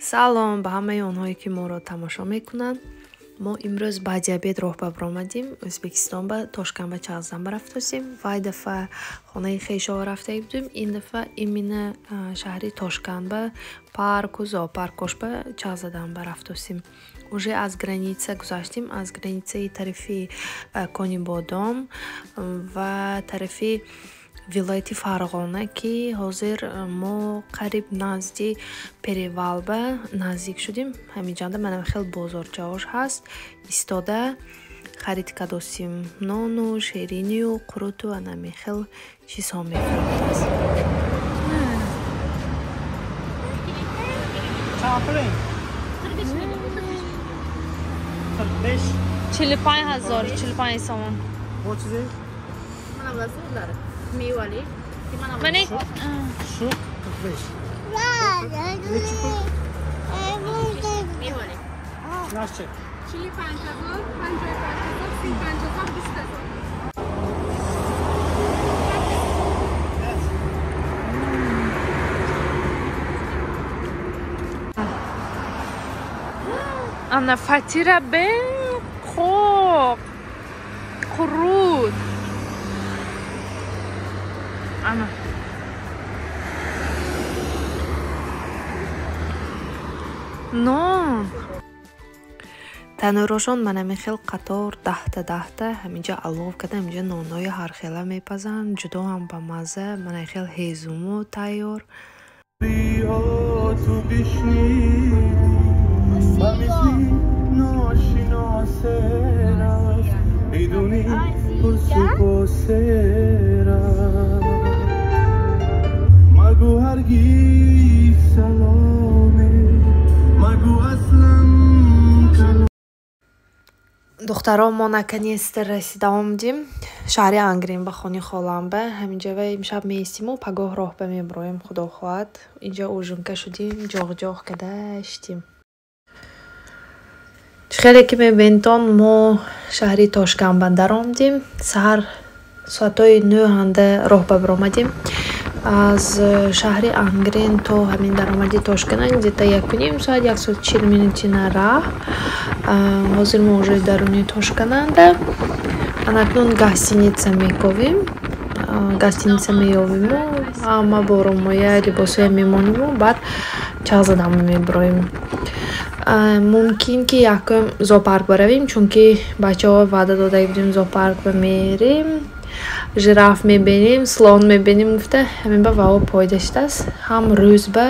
салом ба ҳамаи онҳое ки моро тамошо мекунанд. Мо имрӯз баъди обед роҳ ба омадем. Ӯзбекистон ба Тошканба Чағзанба рафтосем. Вай дафъа хонаи хешова рафтаи будем. Ин дафъа имина шаҳри Тошканба парку зоопаркош ба Чағзанба рафтосем. Уже аз граница гузаштем, аз границаи тарафи Кони Бодом ва тарафи вилояти Фарғона ки ҳозир мо қариб назди Перевалба наздик шудем. Ҳаминҷанда манам хел бозорҷаош ҳаст. Истода харид кадосим нону шеринию қуруту анами хел чизҳо мефаҳмад. 45,000 45 сомон. Meyveli. Mane? Şu 45. Meyveli. Nasıl? Çili 50,000, 50,000, 50,000, 20,000. Ana fatira ben خوب قرود ana non танӯрошон манами хел қатор даҳта ҳаминҷа алов кардам. ҳаминҷа нонҳои ҳархела мепазанд, ҷудо ҳам ба мазза. манай хел ҳезуму тайёр. духтаро мо наканеста расида омадем шаҳри Ангрен ба хони холамба. ҳаминҷа ва имшаб меистиму пагоҳ роҳ ба меброем худо хоҳад. инҷа ужунка шудем, ҷоғ кадаштем. хеле ки мебинтон мо шаҳри Тошканба даромадем. саҳар соатҳои 9 роҳ ба омадем. аз шаҳри Ангрен то ҳамин даромади Тошкана где-то 1,5 соат 1 соат 40 минутина раҳ. ҳозир мо уже даруни Тошкананда. анакнун гостиница мековем. гостиница меёвиму ҳама боромоя либосоя мемониму баъд Чағзанба меброем. мумкин ки якум зоопарк баравем, чунки бачаҳо ваъда дода будем зоопарк мерем, жираф мебинем, слон мебинем. гуфта ҳамин ба вао пойда шудааст. ҳам рӯз ба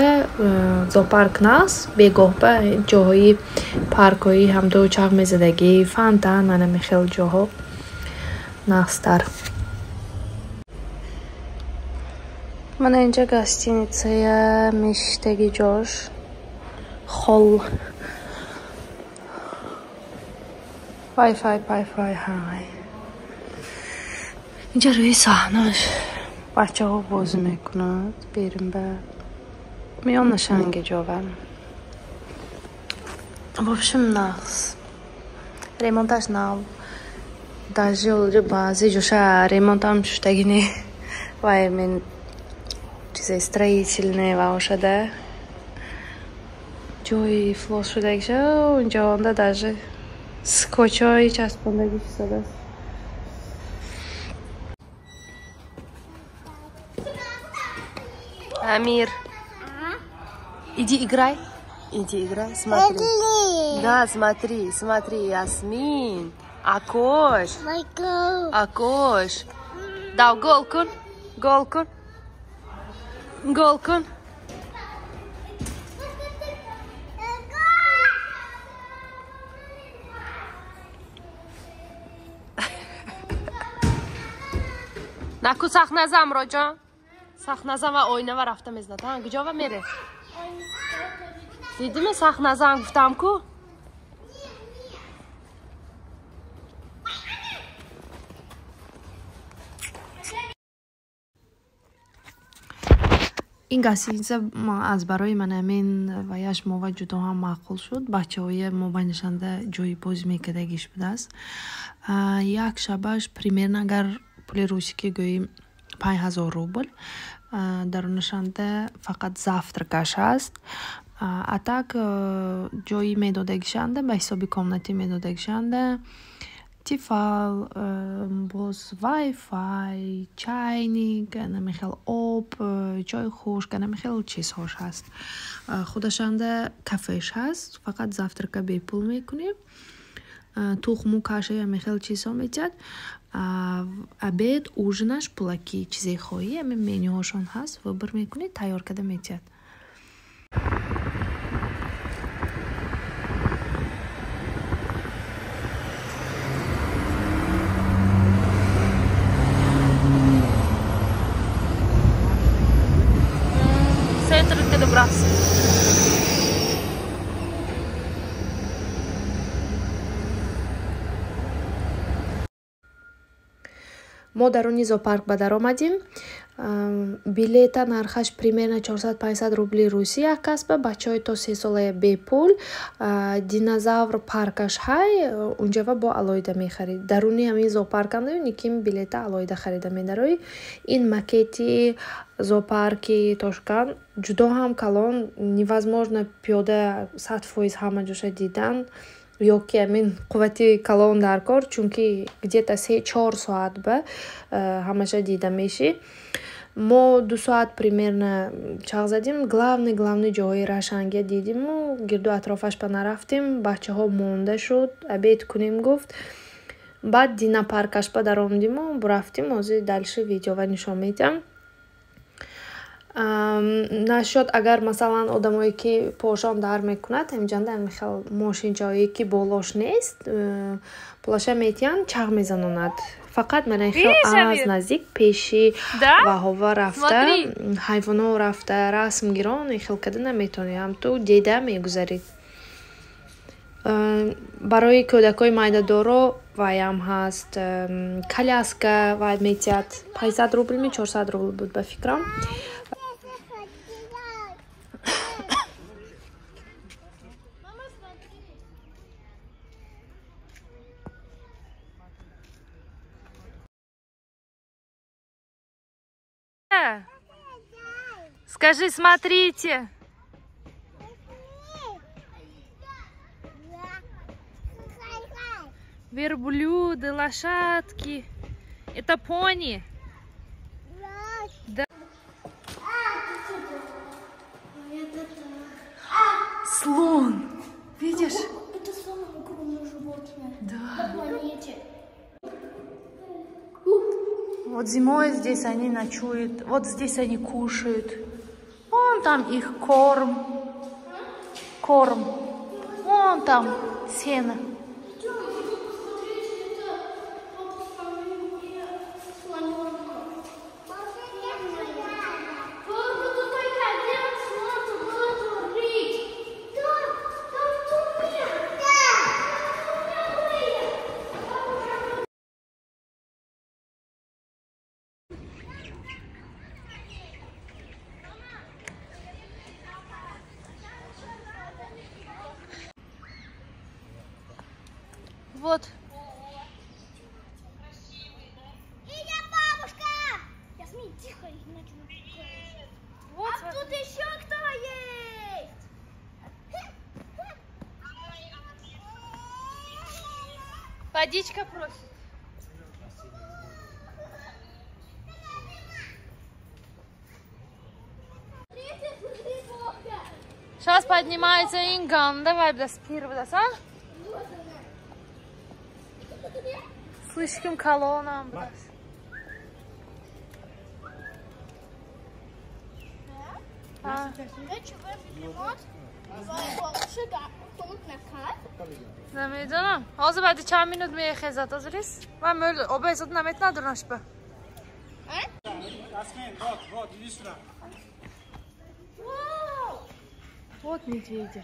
зоопарк наст, бегоҳ ба ҷоҳои паркҳои ҳам дучарх мезадагӣ, фонтан, анами хел ҷоҳо нахстар. мана инҷа гостиницая мешитаги ҷош хол Wi-Fi ҳай. инҷа рӯи саҳнаш бачаҳо бозӣ мекунанд. берим ба миёна шанги ҷова. в общем нақс ремонташ нав даже баъзе ҷоша ремонтам шудаги не вай мен чизаи строительные ва ошада ҷои флос шудагиша инҷа онда даже скотчҳои часпондаги шудааст. Амир, иди играй, смотри. Да, смотри, Ясмин, Акош. Дав гол кун. наку сахназам роҷон сахназам ва ойнава рафта мезнатан куҷова мере дидиме сахназам гуфтам ку ин гостиница аз барои ман амин ва яшмова ҷудо ҳам маъқул шуд. бачаҳои мобайнашанда ҷои бозӣ мекардагиш будааст. як шабаш примерно агар пули русики гӯи 5000 рубл. даронашанда фақат завтракаш аст. А так ҷои медодагишанда ба ҳисоби комнатӣ медодагишанда тифал, боз вайфай, чайник, намехел об, чой хушк, намехел чизҳош ҳаст. Худашанда кафеш ҳаст, фақат завтрака бепул мекунем. тухму каша намехел чизҳо метиҳад. Обед, ужинаш пулаки чизе хоҳӣ, ами менюҳошон ҳаст, выбор мекунӣ, тайёр карда метиҳад. Центр добрался. мо даруни зоопарк ба дар омадем. Билета нархаш примерно 400-500 рубли русӣ як касба. Бачаҳои то 3 сола бепул. Динозавр паркаш ҳай, унҷава бо алоида мехарид. Даруни ҳамин зоопаркам никим билета алоида харида медарои. Ин макети зоопарки Тошкан ҷудо ҳам калон, невозможно пиёда 100% ҳама ҷоша дидан. Ёки амин қуввати калон дар кор, чунки где-то 3-4 соат ба ҳамаша дида меши. Мо 2 соат примерно чағ задим. Главный ҷоҳои Рашанге дидиму гирду атрофаш па нарафтим. Бачаҳо монда шуд, обед кунем гуфт. Баъд Дина паркаш па дар омдиму рафтим. ҳозир дальше видеова нишон медиҳам. Нашуд агар масалан одамое ки пошон дар мекунад, ҳамҷанда мехел мошинчаое ки болош нест, плаша метиҳан чағ мезанонад. Фақат мана хел аз наздик пеши ваҳова рафта, ҳайвоно рафта расм гирон хел када наметавонӣ, ҳам ту деда мегузарид. Барои кӯдакои майдадоро ваям ҳаст. Коляска вай метиҳад 500 рубл, 400 рубл буд ба фикрам. Скажи, смотрите. Верблюды, лошадки. Это пони. Да. Слон. Видишь? Это самое огромное животное. Да. На планете. Вот зимой здесь они ночуют. Вот здесь они кушают. Вон там их корм. Корм. Вон там сено. Вот. Иди, бабушка! Ясмин, тихо, иначе мы пугаем. Вот. А тут еще кто есть? Водичка просит. Сейчас поднимается Инган. Давай, да, спирвда, а? Слишком колоннам. نمیدونم. حاضر بعد چند مینوت میخزد از ریس و مول اوبیزات نمیت ندونش به. Вот медведи.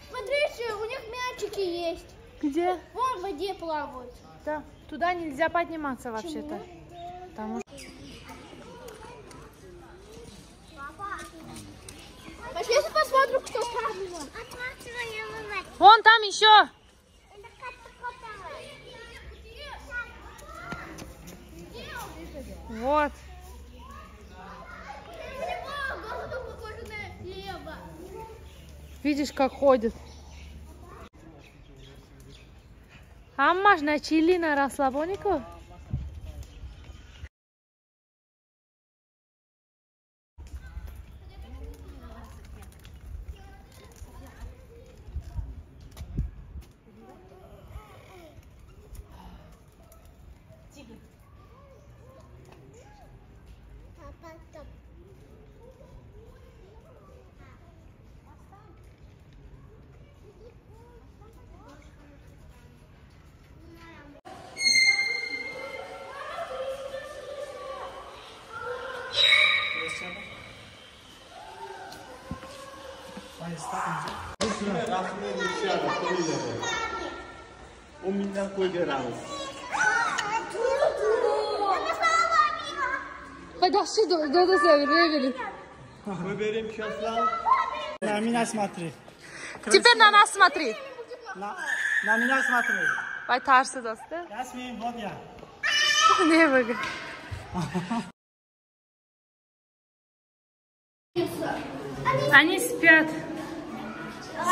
Смотрите, у них мячики есть. Где? Вон в воде плавают. Да. Туда нельзя подниматься вообще-то. Потому что... Пошли посмотрим, кто там. Вон там еще. Вот. Видишь, как ходит. Аммаш на чили, на расслабонику. Подожди, выбери. Выберем сейчас. На меня смотри. Теперь на нас смотри. На меня смотри. Пойдашься, да? Ясмин, вот я. Не выгодно. Они спят.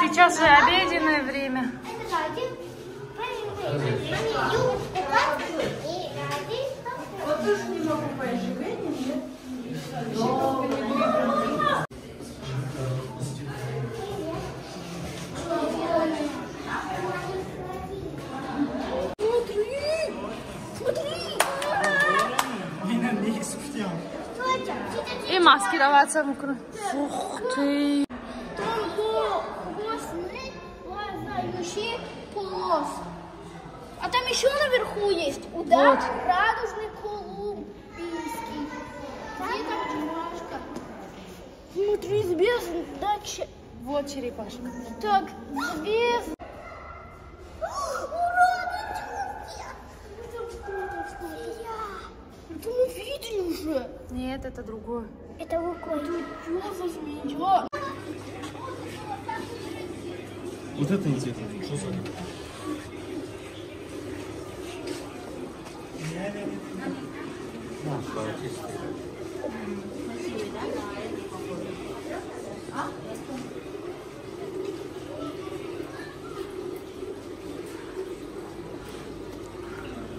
Сейчас же обеденное время. И маскироваться. Ух ты. Полос. А там еще наверху есть удар, вот. Радужный колумбийский. Где там черепашка? Смотри, звезды, дача. Вот черепашка. Так, звезды. Это мы видели уже. Нет, это другое. Это какой? Что за змея? Вот это интересно. Что за?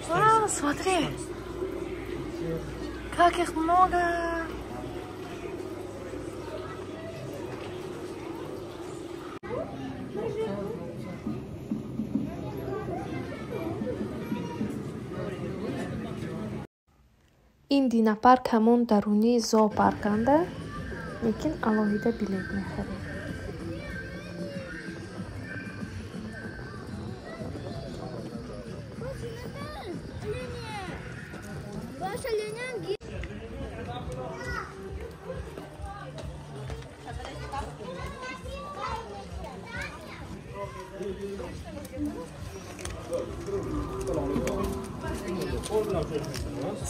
Вау, смотри. Как их много. ин динапарк ҳамон дарунии зоопарканда, лекин алоҳида билет мехарем.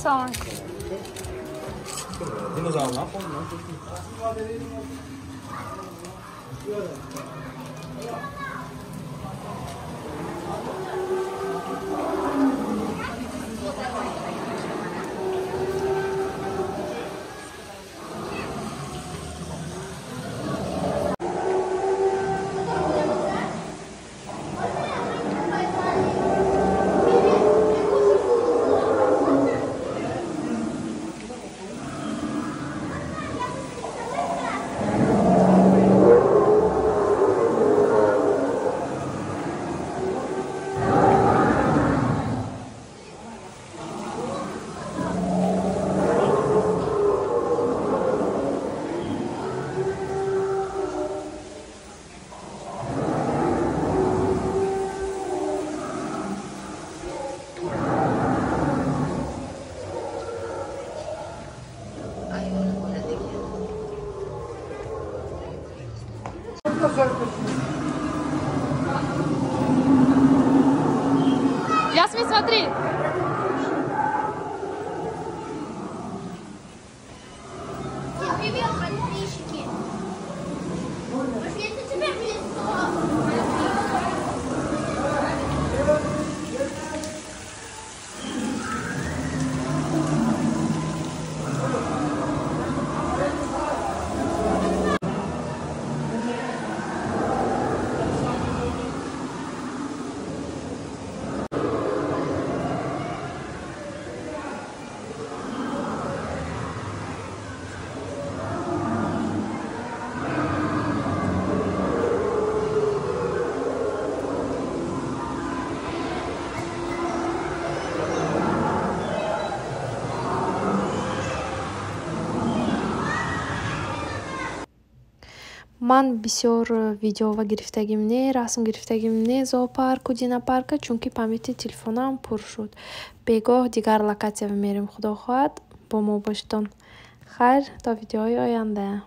Салам. Ясмин, смотри. Привет, подписчики. Если тебе близко. ман бисёр видеова гирифтагим не, расм гирифтагим не зоопарку, динапарка, чунки памяти телефонам пур шуд. Бегоҳ дигар локатсия мерем. Худо хоҳад бо мо бошедон. Хайр, то видеоҳои оянда.